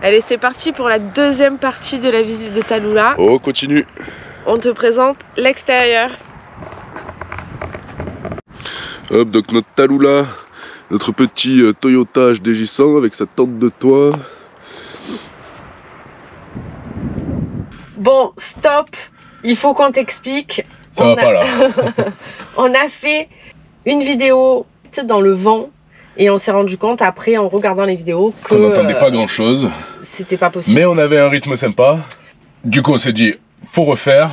Allez, c'est parti pour la deuxième partie de la visite de Tallulah. Oh, continue. On te présente l'extérieur. Hop, donc notre Tallulah, notre petit Toyota HD100 avec sa tente de toit. Bon, stop, il faut qu'on t'explique. Ça va pas là. On a fait une vidéo dans le vent et on s'est rendu compte après en regardant les vidéos que on n'entendait pas grand chose. C'était pas possible. Mais on avait un rythme sympa. Du coup on s'est dit faut refaire.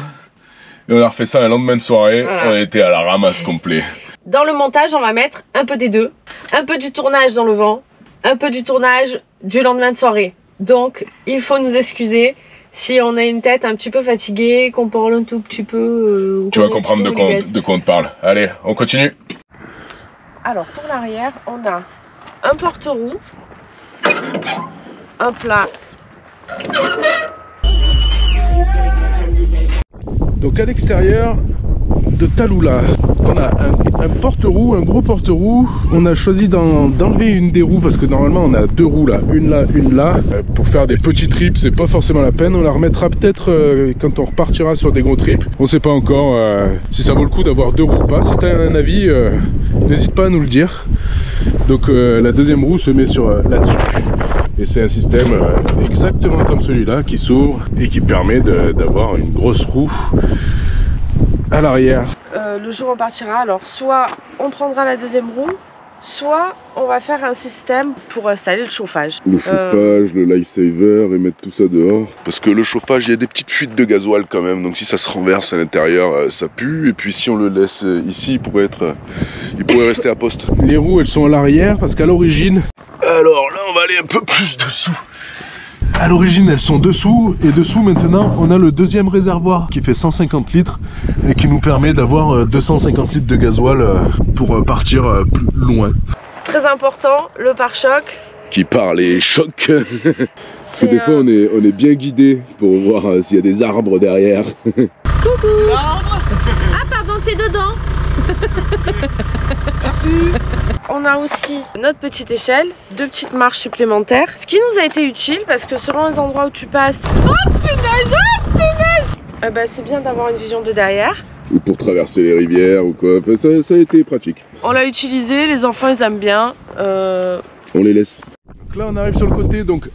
Et on a refait ça le lendemain de soirée. Voilà. On était à la ramasse complet. Dans le montage on va mettre un peu des deux. Un peu du tournage dans le vent. Un peu du tournage du lendemain de soirée. Donc il faut nous excuser si on a une tête un petit peu fatiguée, qu'on parle un tout petit peu... tu vas comprendre de quoi on te parle. Allez, on continue. Alors, pour l'arrière, on a un porte-roue, un plat. Donc à l'extérieur de Tallulah, on a un porte-roue, un gros porte-roue. On a choisi d'enlever une des roues parce que normalement on a deux roues là, une là. Pour faire des petits trips, c'est pas forcément la peine. On la remettra peut-être quand on repartira sur des gros trips. On sait pas encore si ça vaut le coup d'avoir deux roues ou pas. Si tu as un avis, n'hésite pas à nous le dire. Donc la deuxième roue se met là-dessus. Et c'est un système exactement comme celui-là qui s'ouvre et qui permet d'avoir une grosse roue à l'arrière. Le jour où on partira, alors soit on prendra la deuxième roue, soit on va faire un système pour installer le chauffage. Le chauffage, le lifesaver et mettre tout ça dehors. Parce que le chauffage, il y a des petites fuites de gasoil quand même, donc si ça se renverse à l'intérieur, ça pue. Et puis si on le laisse ici, il pourrait rester à poste. Les roues, elles sont à l'arrière parce qu'à l'origine... Alors là, on va aller un peu plus dessous. À l'origine, elles sont dessous, et dessous maintenant, on a le deuxième réservoir qui fait 150 litres et qui nous permet d'avoir 250 litres de gasoil pour partir plus loin. Très important, le pare-choc. Qui part les chocs. Parce que des fois, on est bien guidé pour voir s'il y a des arbres derrière. Coucou. Ah pardon, t'es dedans. Merci. On a aussi notre petite échelle, deux petites marches supplémentaires. Ce qui nous a été utile parce que selon les endroits où tu passes... Oh punaise, oh punaise, bah, c'est bien d'avoir une vision de derrière. Ou pour traverser les rivières ou quoi, enfin, ça a été pratique. On l'a utilisé, les enfants ils aiment bien. On les laisse. Donc là on arrive sur le côté, donc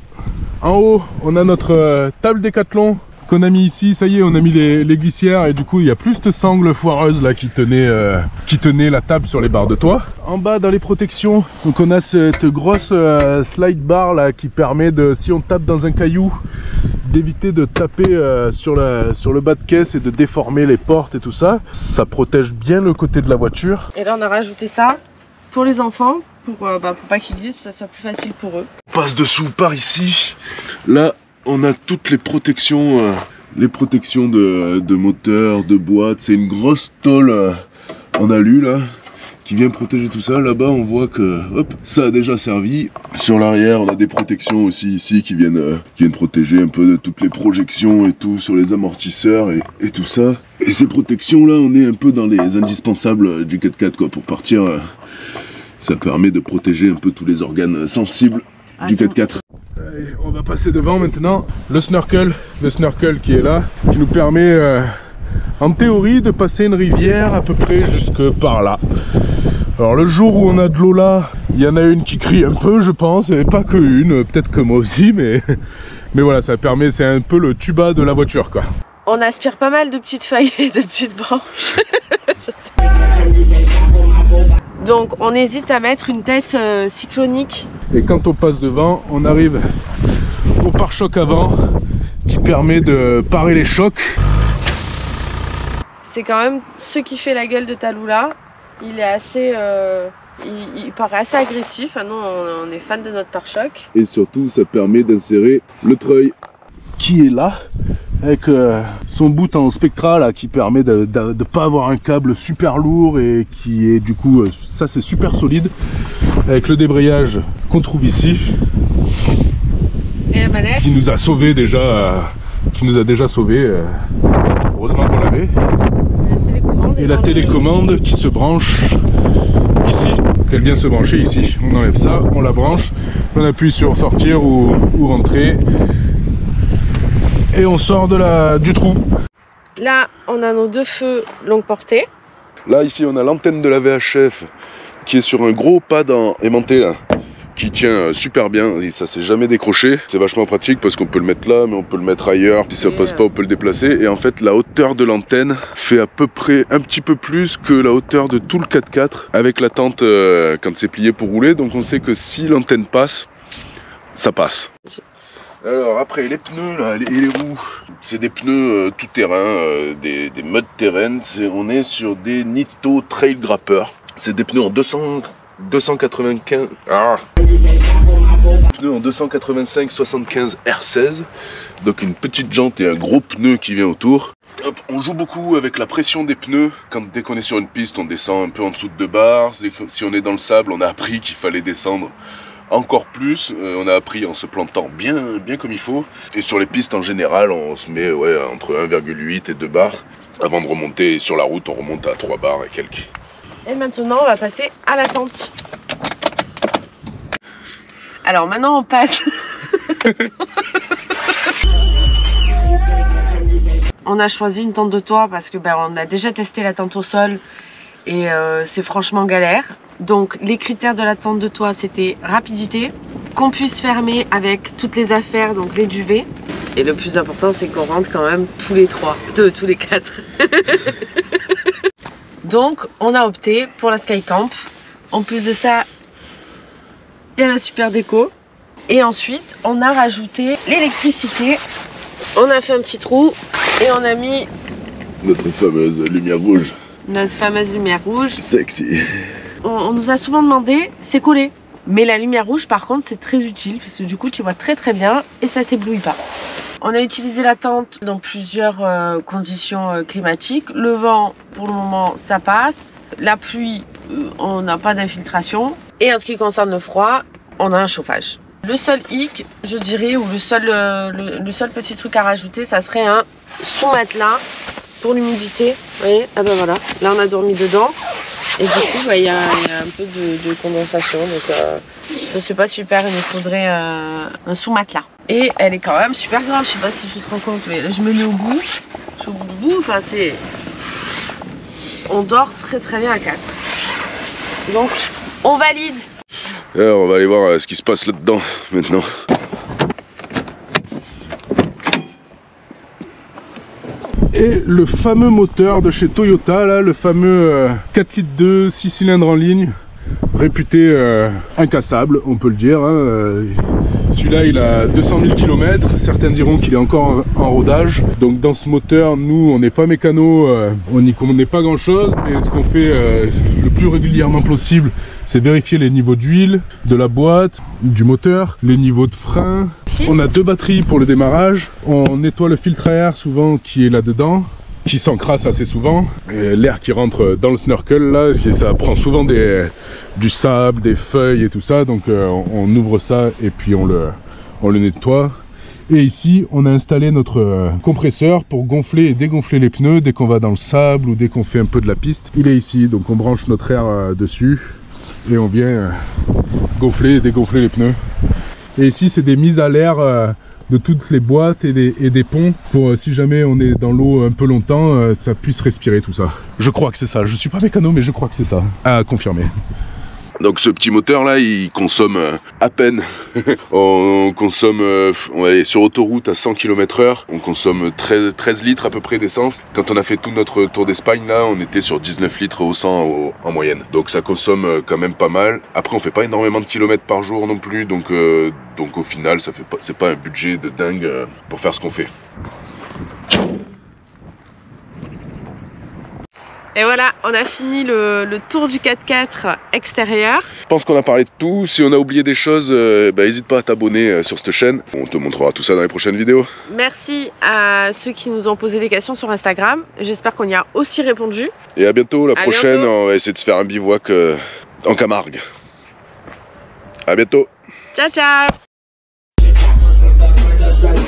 en haut on a notre table Décathlon qu'on a mis ici. Ça y est, on a mis les glissières et du coup il y a plus de sangles foireuses là qui tenaient la table sur les barres de toit. En bas dans les protections, donc on a cette grosse slide bar là qui permet de, si on tape dans un caillou, d'éviter de taper sur le bas de caisse et de déformer les portes et tout ça. Ça protège bien le côté de la voiture. Et là on a rajouté ça pour les enfants, pour pas qu'ils glissent, que ça soit plus facile pour eux. On passe dessous par ici. Là on a toutes les protections de moteur, de boîte. C'est une grosse tôle en alu là qui vient protéger tout ça. Là-bas on voit que hop, ça a déjà servi. Sur l'arrière on a des protections aussi ici qui viennent protéger un peu de toutes les projections et tout sur les amortisseurs et tout ça. Et ces protections là, on est un peu dans les indispensables du 4x4 quoi. Pour partir, ça permet de protéger un peu tous les organes sensibles du 4x4. Allez, on va passer devant maintenant. Le snorkel qui est là, qui nous permet en théorie de passer une rivière à peu près jusque par là. Alors le jour où on a de l'eau là, il y en a une qui crie un peu je pense, et pas que une, peut-être que moi aussi, mais voilà, ça permet, c'est un peu le tuba de la voiture quoi. On aspire pas mal de petites feuilles et de petites branches. Donc on hésite à mettre une tête cyclonique. Et quand on passe devant, on arrive au pare-choc avant qui permet de parer les chocs. C'est quand même ce qui fait la gueule de Tallulah. Il est assez... il paraît assez agressif. Nous on est fan de notre pare-choc. Et surtout ça permet d'insérer le treuil qui est là, avec son bout en spectra là, qui permet de ne pas avoir un câble super lourd et qui est du coup, ça c'est super solide, avec le débrayage qu'on trouve ici. Et la manette qui nous a sauvé déjà, qui nous a déjà sauvé, heureusement qu'on l'avait. La télécommande et la télécommande qui se branche ici. Elle vient se brancher ici. On enlève ça, on la branche, on appuie sur sortir ou rentrer et on sort du trou. Là, on a nos deux feux longue portée. Là, ici, on a l'antenne de la VHF qui est sur un gros pad aimanté là, qui tient super bien et ça s'est jamais décroché. C'est vachement pratique parce qu'on peut le mettre là, mais on peut le mettre ailleurs. Si ça passe pas, on peut le déplacer. Et en fait, la hauteur de l'antenne fait à peu près un petit peu plus que la hauteur de tout le 4x4 avec la tente quand c'est plié pour rouler. Donc on sait que si l'antenne passe, ça passe. Alors après les pneus là, et les roues, c'est des pneus tout terrain, des mud terrain. On est sur des Nitto Trail Grapper. C'est des pneus en 295. Pneus en 285/75 R16. Donc une petite jante et un gros pneu qui vient autour. Hop, on joue beaucoup avec la pression des pneus. Dès qu'on est sur une piste, on descend un peu en dessous de 2 bars. Si on est dans le sable, on a appris qu'il fallait descendre encore plus. On a appris en se plantant bien comme il faut. Et sur les pistes en général, on se met entre 1,8 et 2 bars. Avant de remonter sur la route, on remonte à 3 bars et quelques. Et maintenant, on va passer à la tente. Alors maintenant, on passe. On a choisi une tente de toit parce que on a déjà testé la tente au sol et c'est franchement galère. Donc les critères de la tente de toit, c'était rapidité, qu'on puisse fermer avec toutes les affaires, donc les duvets. Et le plus important, c'est qu'on rentre quand même tous les 4. Donc on a opté pour la Skycamp. En plus de ça, il y a la super déco. Et ensuite, on a rajouté l'électricité. On a fait un petit trou et on a mis notre fameuse lumière rouge. Notre fameuse lumière rouge. Sexy. On nous a souvent demandé, c'est collé. Mais la lumière rouge, par contre, c'est très utile parce que du coup, tu vois très bien et ça t'éblouit pas. On a utilisé la tente dans plusieurs conditions climatiques. Le vent, pour le moment, ça passe. La pluie, on n'a pas d'infiltration. Et en ce qui concerne le froid, on a un chauffage. Le seul hic, je dirais, ou le seul petit truc à rajouter, ça serait un sous-matelas pour l'humidité. Vous voyez, ah ben voilà, là on a dormi dedans. Et du coup, il y a un peu de condensation. Donc, c'est pas super, il nous faudrait un sous-matelas. Et elle est quand même super grande, je sais pas si tu te rends compte, mais là je me mets au bout. Je suis au bout, enfin c'est... On dort très bien à 4. Donc, on valide. Alors, on va aller voir ce qui se passe là-dedans maintenant. Et le fameux moteur de chez Toyota, là, le fameux 4 litres 2, 6 cylindres en ligne, réputé incassable, on peut le dire. Hein. Celui-là, il a 200 000 km, certains diront qu'il est encore en rodage. Donc dans ce moteur, nous, on n'est pas mécano, on n'y connaît pas grand-chose, mais ce qu'on fait le plus régulièrement possible, c'est vérifier les niveaux d'huile, de la boîte, du moteur, les niveaux de frein. On a 2 batteries pour le démarrage, on nettoie le filtre à air souvent qui est là-dedans, qui s'encrasse assez souvent. L'air qui rentre dans le snorkel, là, ça prend souvent du sable, des feuilles et tout ça, donc on ouvre ça et puis on le nettoie. Et ici, on a installé notre compresseur pour gonfler et dégonfler les pneus dès qu'on va dans le sable ou dès qu'on fait un peu de la piste. Il est ici, donc on branche notre air dessus et on vient gonfler et dégonfler les pneus. Et ici, c'est des mises à l'air de toutes les boîtes et des ponts pour si jamais on est dans l'eau un peu longtemps, ça puisse respirer tout ça. Je crois que c'est ça, je suis pas mécano mais je crois que c'est ça, à confirmer. Donc ce petit moteur là, il consomme à peine. On consomme, on est sur autoroute à 100 km/h, on consomme 13 litres à peu près d'essence. Quand on a fait tout notre tour d'Espagne là, on était sur 19 litres au 100 en moyenne. Donc ça consomme quand même pas mal. Après on fait pas énormément de kilomètres par jour non plus, donc au final c'est pas un budget de dingue pour faire ce qu'on fait. Et voilà, on a fini le tour du 4x4 extérieur. Je pense qu'on a parlé de tout. Si on a oublié des choses, n'hésite pas à t'abonner sur cette chaîne. On te montrera tout ça dans les prochaines vidéos. Merci à ceux qui nous ont posé des questions sur Instagram. J'espère qu'on y a aussi répondu. Et à bientôt. La prochaine, on va essayer de se faire un bivouac en Camargue. À bientôt. Ciao, ciao.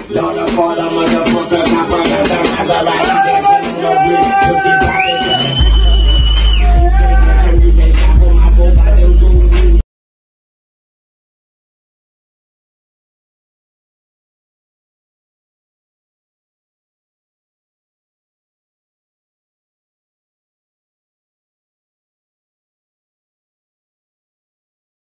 You're the father, motherfucker,